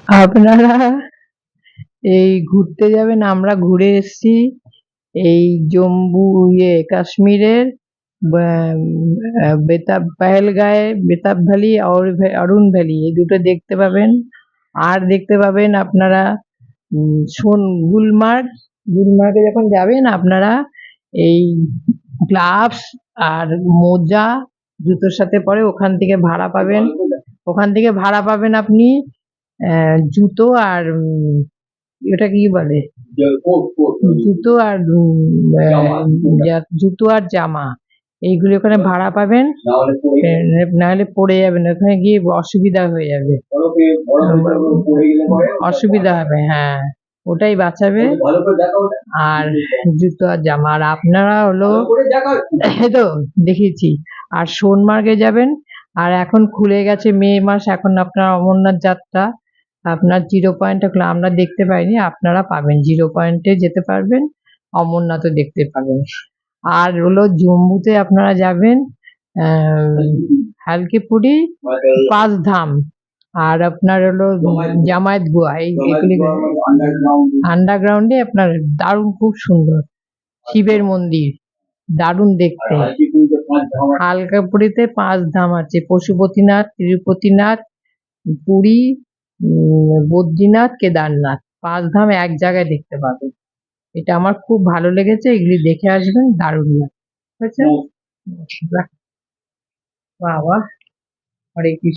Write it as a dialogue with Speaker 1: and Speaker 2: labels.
Speaker 1: আপনারা এই ঘুরতে যাবেন, আমরা ঘুরে এসছি এই জম্মু কাশ্মীরের বেতাব পাহেলগাঁয়ে বেতাব ভ্যালি আর অরুণ ভ্যালি এই দুটো দেখতে পাবেন। আর দেখতে পাবেন আপনারা গুলমার্গে যখন যাবেন আপনারা এই গ্লাভস আর মোজা জুতোর সাথে পরে ওখান থেকে ভাড়া পাবেন। ওখান থেকে ভাড়া পাবেন আপনি জুতো আর ওটা কি বলে জুতো আর জুতো আর জামা এইগুলি ওখানে ভাড়া পাবেন, নাহলে পড়ে যাবেন, ওখানে গিয়ে অসুবিধা হয়ে যাবে, অসুবিধা হবে। হ্যাঁ, ওটাই বাঁচাবে। আর জুতো আর জামা। আর আপনারা হলো তো দেখিয়েছি। আর সোনমার্গে যাবেন, আর এখন খুলে গেছে মে মাস, এখন আপনার অমরনাথ যাত্রা, আপনার জিরো পয়েন্ট আমরা দেখতে পাইনি, আপনারা পাবেন, জিরো পয়েন্টে যেতে পারবেন, অমরনাথও দেখতে পাবেন। আর হলো জম্মুতে আপনারা যাবেন হালকিপুরি, পাঁচধাম, আর আপনার হলো জামায়াত গুহা, এগুলি আন্ডারগ্রাউন্ডে আপনার দারুণ, খুব সুন্দর শিবের মন্দির, দারুণ দেখতে। হালকাপুরিতে ৫ ধাম আছে, পশুপতিনাথ, তিরুপতিনাথ, পুরী, বদ্রীনাথ, কেদারনাথ, ৫ ধাম এক জায়গায় দেখতে পাবেন। এটা আমার খুব ভালো লেগেছে, এগুলি দেখে আসবেন, দারুণ লাগে। হয়েছে? বাহ বাহ, হরে কৃষ্ণ।